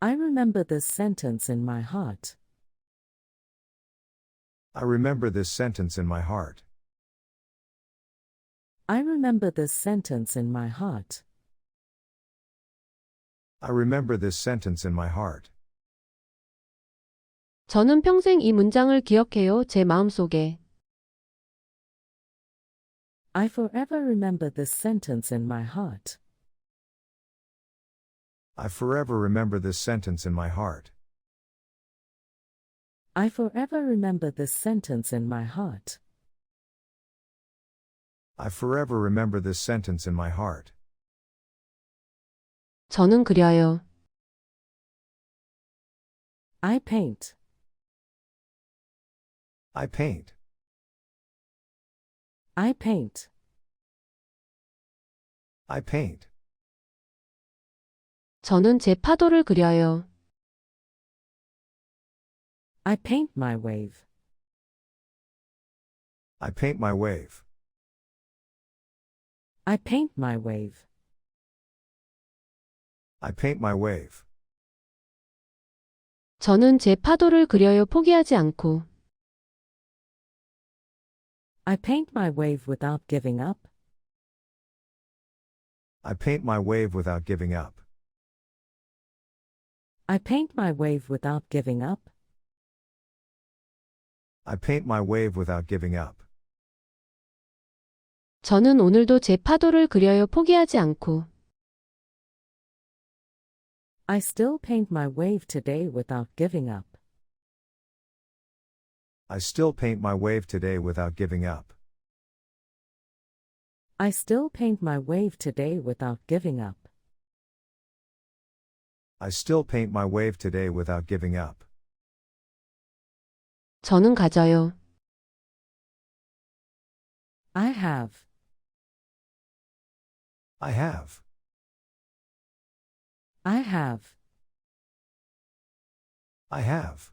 I remember this sentence in my heart. I remember this sentence in my heart. I remember this sentence in my heart. I remember this sentence in my heart. 저는 평생 이 문장을 기억해요. 제 마음속에. I forever remember this sentence in my heart. I forever remember this sentence in my heart. I forever remember this sentence in my heart. I forever remember this sentence in my heart. 저는 그려요. I paint. I paint. I paint. I paint. 저는 제 파도를 그려요. I paint my wave. I paint my wave. I paint my wave. I paint my wave. 저는 제 파도를 그려요. 포기하지 않고. I paint my wave without giving up. I paint my wave without giving up. I paint my wave without giving up. I paint my wave without giving up. 저는 오늘도 제 파도를 그려요. 포기하지 않고. I still paint my wave today without giving up. I still paint my wave today without giving up. I still paint my wave today without giving up. I still paint my wave today without giving up. 저는 가져요. I have. I have. I have. I have.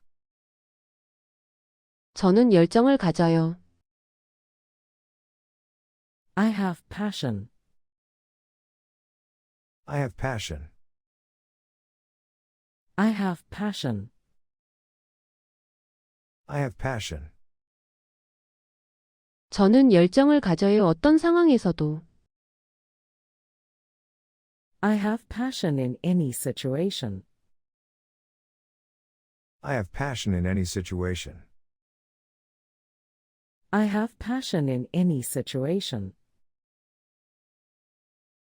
저는 열정을 가져요. I have passion. I have passion. I have passion. I have passion. 저는 열정을 가져요. 어떤 상황에서도. I have passion in any situation. I have passion in any situation. I have passion in any situation.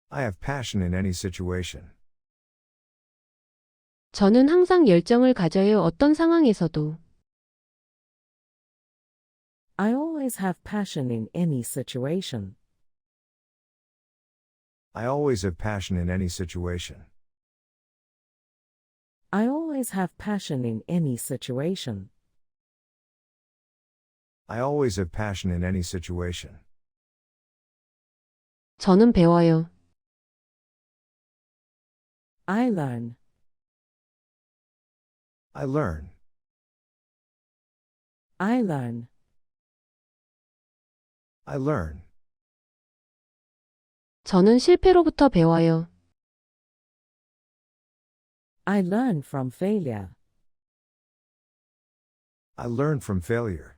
I have passion in any situation. 저는 항상 열정을 가져요. 어떤 상황에서도. I always have passion in any situation. I always have passion in any situation. I always have passion in any situation. I always have passion in any situation. 저는 배워요. I learn. I learn. I learn. I learn. 저는 실패로부터 배워요. I learn from failure. I learn from failure.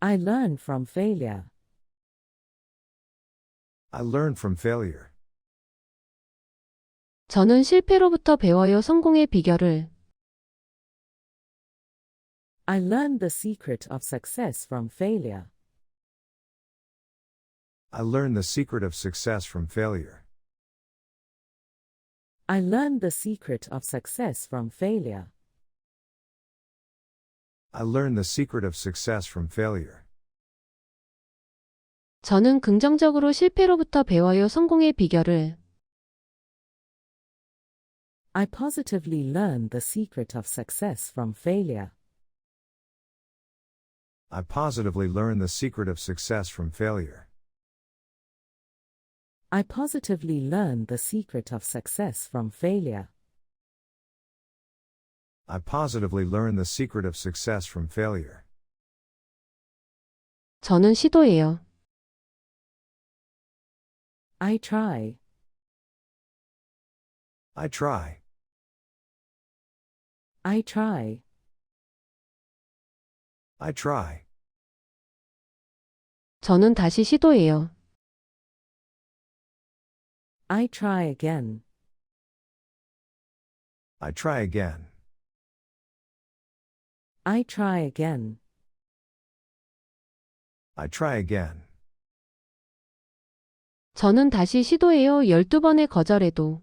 I learn from failure. I learn from failure. 저는 실패로부터 배워요. 성공의 비결을. I learned the secret of success from failure. I learn the secret of success from failure. I learned the secret of success from failure. I learn the secret of success from failure. 저는 긍정적으로 실패로부터 배워요. 성공의 비결을. I positively learned the secret of success from failure. I positively learn the secret of success from failure. I positively learned the secret of success from failure. I positively learn the secret of success from failure. 저는 시도해요. I try. I try. I try. I try. 저는 다시 시도해요. I try again. I try again. I try again. I try again. 저는 다시 시도해요. 12번의 거절에도.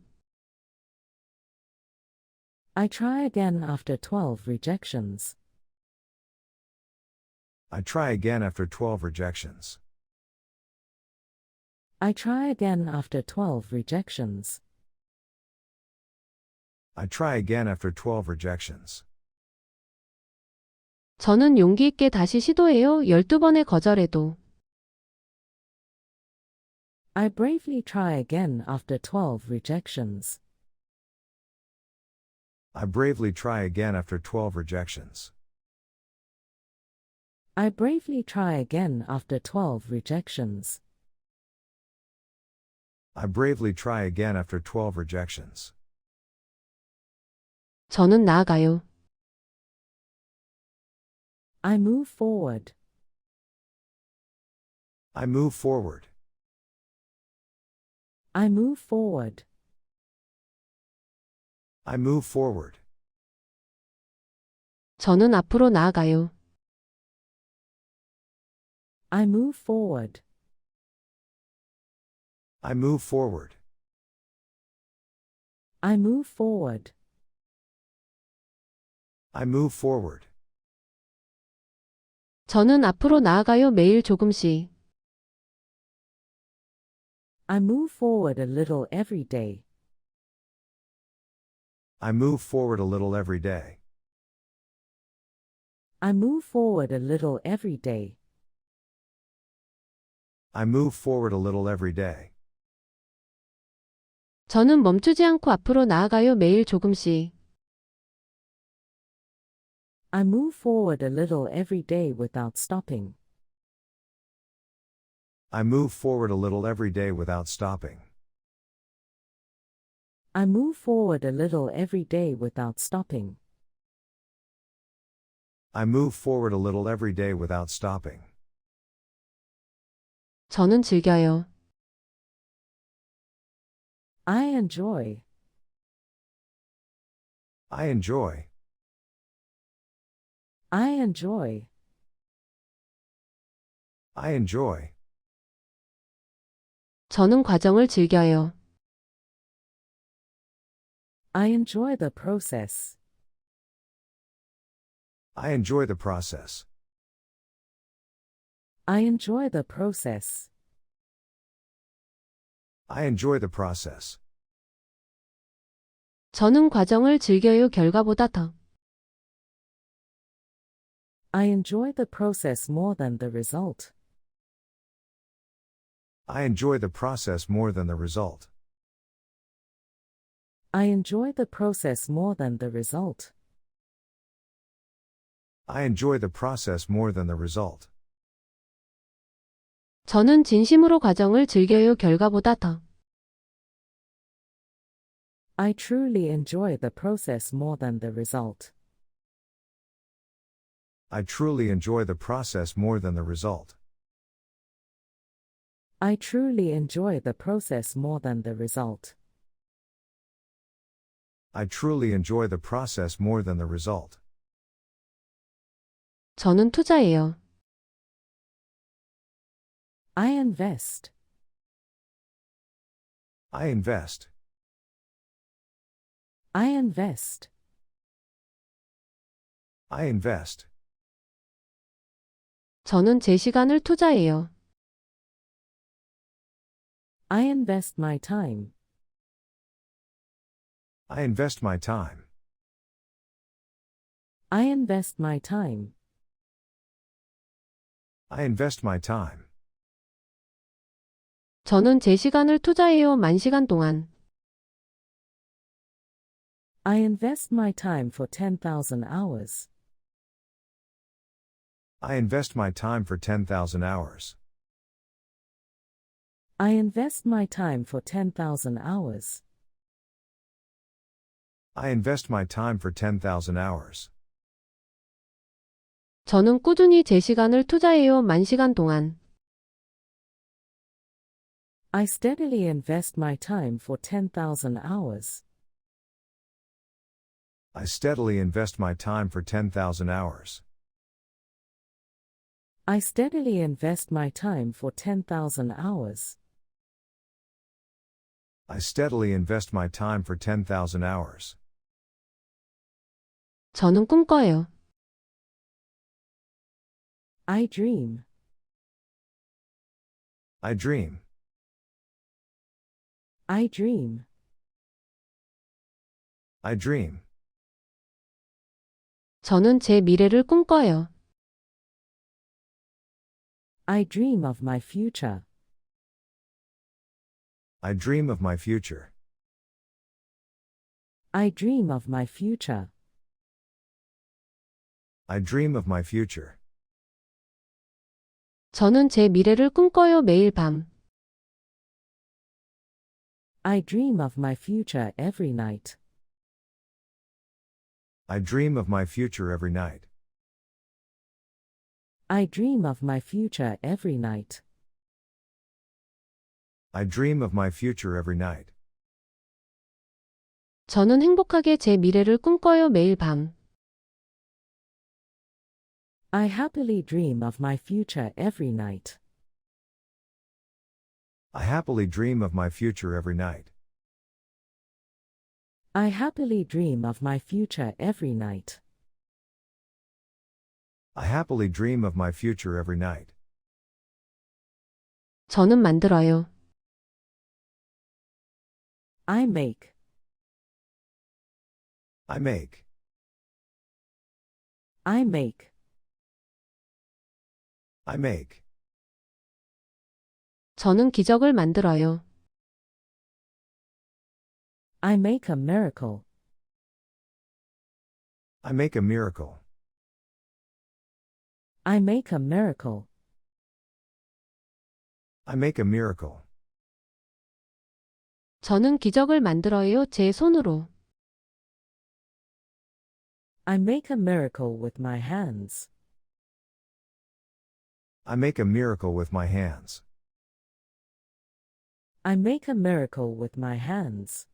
I try again after 12 rejections. I try again after 12 rejections. I try again after 12 rejections. I try again after 12 rejections. 저는 용기 있게 다시 시도해요. 12번의 거절에도. I bravely try again after 12 rejections. I bravely try again after 12 rejections. I bravely try again after 12 rejections. I bravely try again after 12 rejections. 저는 나아가요. I move forward. I move forward. I move forward. I move forward. 저는 앞으로 나아가요. I move forward. I move forward. I move forward. I move forward. 저는 앞으로 나아가요. 매일 조금씩. I move forward a little every day. I move forward a little every day. I move forward a little every day. I move forward a little every day. 저는 멈추지 않고 앞으로 나아가요. 매일 조금씩. I move forward a little every day without stopping. I move forward a little every day without stopping. I move forward a little every day without stopping. I move forward a little every day without stopping. 저는 즐겨요. I enjoy. I enjoy. I enjoy. I enjoy. 저는 과정을 즐겨요. I enjoy the process. I enjoy the process. I enjoy the process. I enjoy the process. 저는 과정을 즐겨요. 결과보다 더. I enjoy the process more than the result. I enjoy the process more than the result. I enjoy the process more than the result. I enjoy the process more than the result. 저는 진심으로 과정을 즐겨요. 결과보다 더. I truly enjoy the process more than the result. I truly enjoy the process more than the result. I truly enjoy the process more than the result. I truly enjoy the process more than the result. 저는 투자해요. I invest. I invest. I invest. I invest. 저는 제 시간을 투자해요. I invest my time. I invest my time. I invest my time. I invest my time. 저는 제 시간을 투자해요. 10,000시간 동안. I invest my time for 10,000 hours. I invest my time for 10,000 hours. I invest my time for 10,000 hours. I invest my time for 10,000 hours. 저는 꾸준히 제 시간을 투자해요. 10,000시간 동안. I steadily invest my time for 10,000 hours. I steadily invest my time for 10,000 hours. I steadily invest my time for 10,000 hours. I steadily invest my time for 10,000 hours. 저는 꿈꿔요. I dream. I dream. I dream. I dream. 저는 제 미래를 꿈꿔요. I dream of my future. I dream of my future. I dream of my future. I dream of my future. 저는 제 미래를 꿈꿔요. 매일 밤. I dream of my future every night. I dream of my future every night. I dream of my future every night. I dream of my future every night. 저는 행복하게 제 미래를 꿈꿔요. 매일 밤. I happily dream of my future every night. I happily dream of my future every night. I happily dream of my future every night. I happily dream of my future every night. 저는 만들어요. I make. I make. I make. I make. 저는 기적을 만들어요. I make a miracle. I make a miracle. I make a miracle. I make a miracle. 저는 기적을 만들어요. 제 손으로. I make a miracle with my hands. I make a miracle with my hands. I make a miracle with my hands.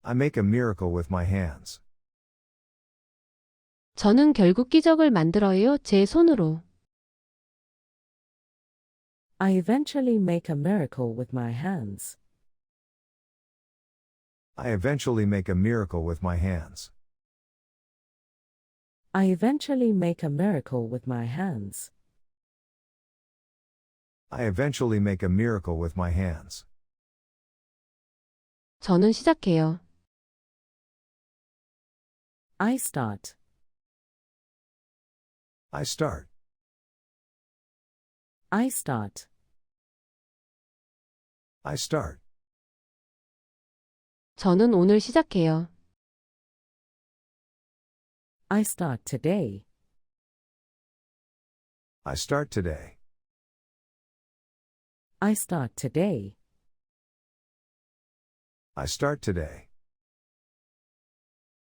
I make a miracle with my hands. 저는 결국 기적을 만들어요. 제 손으로. I eventually make a miracle with my hands. I eventually make a miracle with my hands. I eventually make a miracle with my hands. I eventually make a miracle with my hands. 저는 시작해요. I start. I start. I start. I start. 저는 오늘 시작해요. I start today. I start today. I start today. I start today.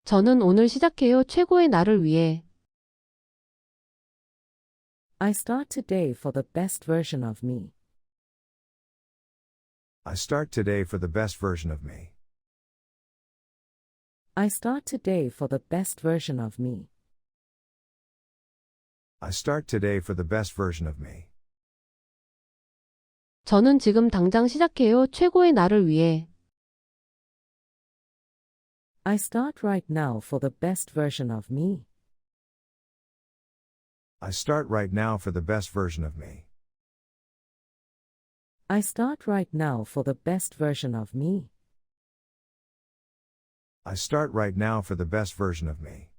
저는 오늘 시작해요. 최고의 나를 위해. I start today for the best version of me. I start today for the best version of me. I start today for the best version of me. I start today for the best version of me. 저는 지금 당장 시작해요. 최고의 나를 위해. I start right now for the best version of me. I start right now for the best version of me. I start right now for the best version of me. I start right now for the best version of me.